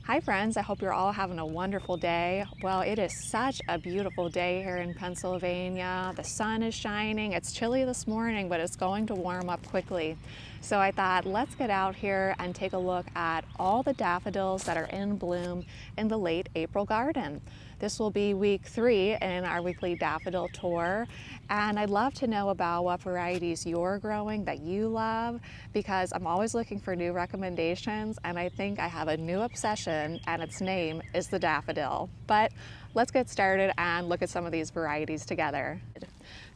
Hi friends, I hope you're all having a wonderful day. Well, it is such a beautiful day here in Pennsylvania. The sun is shining. It's chilly this morning, but it's going to warm up quickly. So I thought, let's get out here and take a look at all the daffodils that are in bloom in the late April garden. This will be week 3 in our weekly daffodil tour, and I'd love to know about what varieties you're growing that you love, because I'm always looking for new recommendations, and I think I have a new obsession, and its name is the daffodil. But let's get started and look at some of these varieties together.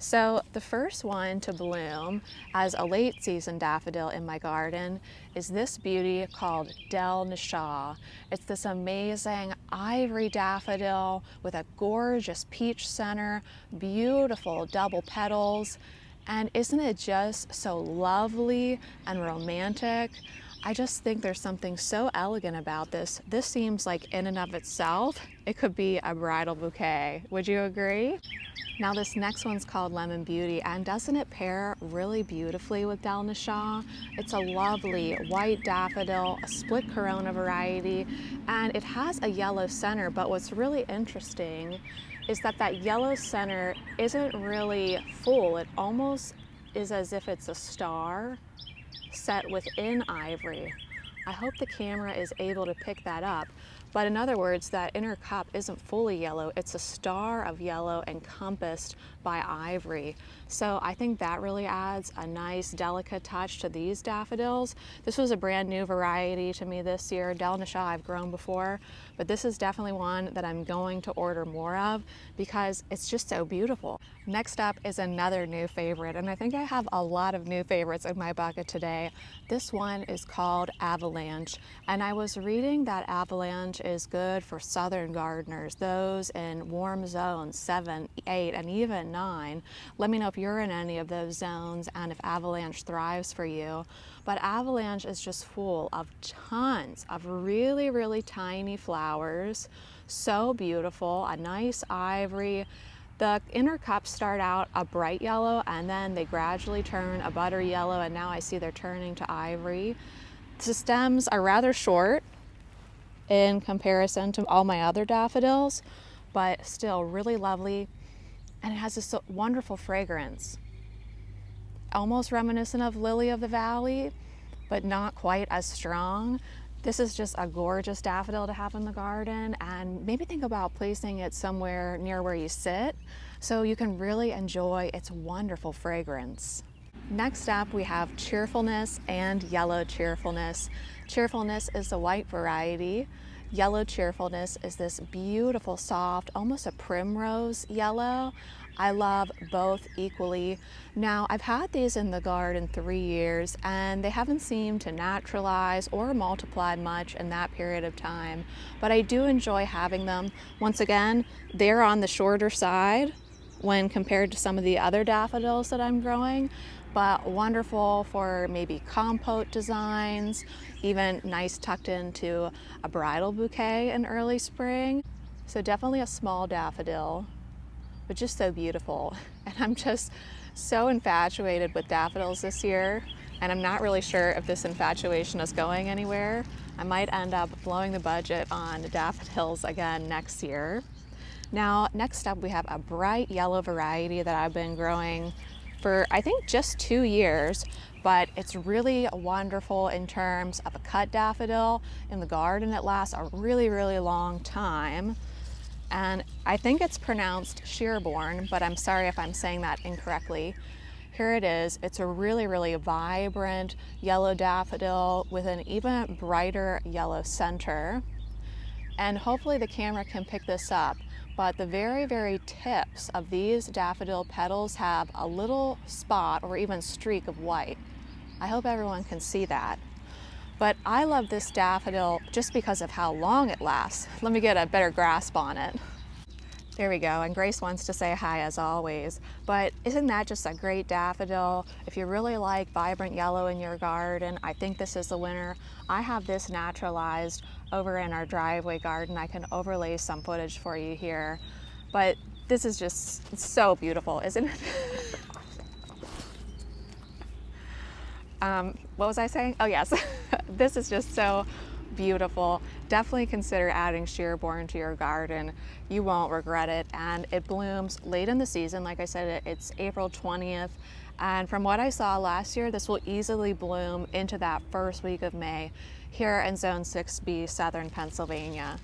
So the first one to bloom as a late season daffodil in my garden is this beauty called Nisha. It's this amazing ivory daffodil with a gorgeous peach center, beautiful double petals, and isn't it just so lovely and romantic? I just think there's something so elegant about this. This seems like in and of itself, it could be a bridal bouquet. Would you agree? Now this next one's called Lemon Beauty, and doesn't it pair really beautifully with Nisha? It's a lovely white daffodil, a split corona variety, and it has a yellow center, but what's really interesting is that yellow center isn't really full. It almost is as if it's a star set within ivory. I hope the camera is able to pick that up. But in other words, that inner cup isn't fully yellow, it's a star of yellow encompassed by ivory. So I think that really adds a nice delicate touch to these daffodils. This was a brand new variety to me this year. Nisha I've grown before, but this is definitely one that I'm going to order more of because it's just so beautiful. Next up is another new favorite, and I think I have a lot of new favorites in my bucket today. This one is called Avalanche, and I was reading that Avalanche is good for southern gardeners, those in warm zones 7, 8, and even 9. Let me know if you're in any of those zones and if Avalanche thrives for you. But Avalanche is just full of tons of really, really tiny flowers. So beautiful, a nice ivory. The inner cups start out a bright yellow and then they gradually turn a butter yellow, and now I see they're turning to ivory. The stems are rather short in comparison to all my other daffodils, but still really lovely, and it has this wonderful fragrance, almost reminiscent of Lily of the Valley, but not quite as strong. This is just a gorgeous daffodil to have in the garden, and maybe think about placing it somewhere near where you sit so you can really enjoy its wonderful fragrance. Next up, we have Cheerfulness and Yellow Cheerfulness. Cheerfulness is the white variety. Yellow Cheerfulness is this beautiful, soft, almost a primrose yellow. I love both equally. Now, I've had these in the garden 3 years, and they haven't seemed to naturalize or multiply much in that period of time, but I do enjoy having them. Once again, they're on the shorter side when compared to some of the other daffodils that I'm growing, but wonderful for maybe compote designs, even nice tucked into a bridal bouquet in early spring. So definitely a small daffodil, but just so beautiful. And I'm just so infatuated with daffodils this year, and I'm not really sure if this infatuation is going anywhere. I might end up blowing the budget on daffodils again next year. Now, next up we have a bright yellow variety that I've been growing for I think just 2 years, but it's really wonderful in terms of a cut daffodil. In the garden it lasts a really, really long time, and I think it's pronounced Sherborne, but I'm sorry if I'm saying that incorrectly. Here it is. It's a really, really vibrant yellow daffodil with an even brighter yellow center, and hopefully the camera can pick this up. But the very, very tips of these daffodil petals have a little spot or even streak of white. I hope everyone can see that. But I love this daffodil just because of how long it lasts. Let me get a better grasp on it. There we go, and Grace wants to say hi as always. But isn't that just a great daffodil? If you really like vibrant yellow in your garden, I think this is the winner. I have this naturalized over in our driveway garden. I can overlay some footage for you here. But this is just so beautiful, isn't it? What was I saying? Oh yes, this is just so beautiful. definitely consider adding Sherborne to your garden. You won't regret it, and it blooms late in the season. Like I said, it's April 20th, and from what I saw last year, this will easily bloom into that first week of May here in Zone 6B, southern Pennsylvania.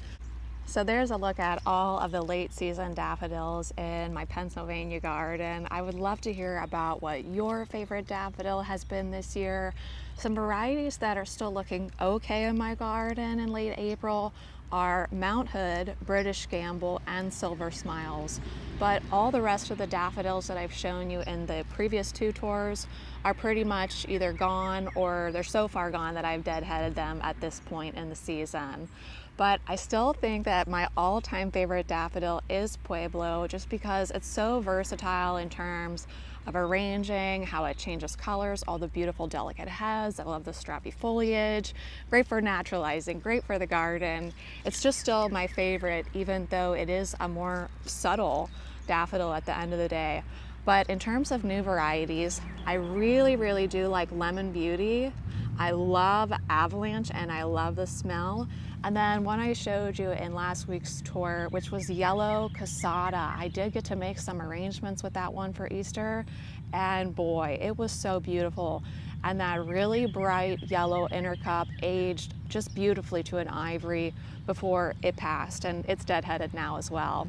So there's a look at all of the late season daffodils in my Pennsylvania garden. I would love to hear about what your favorite daffodil has been this year. Some varieties that are still looking okay in my garden in late April are Mount Hood, British Gamble, and Silver Smiles. But all the rest of the daffodils that I've shown you in the previous 2 tours are pretty much either gone, or they're so far gone that I've deadheaded them at this point in the season. But I still think that my all-time favorite daffodil is Pueblo, just because it's so versatile in terms of arranging, how it changes colors, all the beautiful delicate heads. I love the strappy foliage, great for naturalizing, great for the garden. It's just still my favorite, even though it is a more subtle daffodil at the end of the day. But in terms of new varieties, I really do like Lemon Beauty. I love Avalanche and I love the smell. And then one I showed you in last week's tour, which was Yellow Casada. I did get to make some arrangements with that one for Easter, and boy, it was so beautiful. And that really bright yellow inner cup aged just beautifully to an ivory before it passed, and it's deadheaded now as well.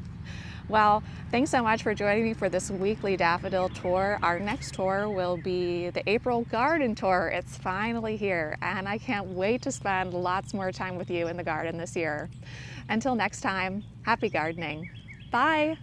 Well, thanks so much for joining me for this weekly daffodil tour. Our next tour will be the April garden tour. It's finally here, and I can't wait to spend lots more time with you in the garden this year. Until next time, happy gardening. Bye.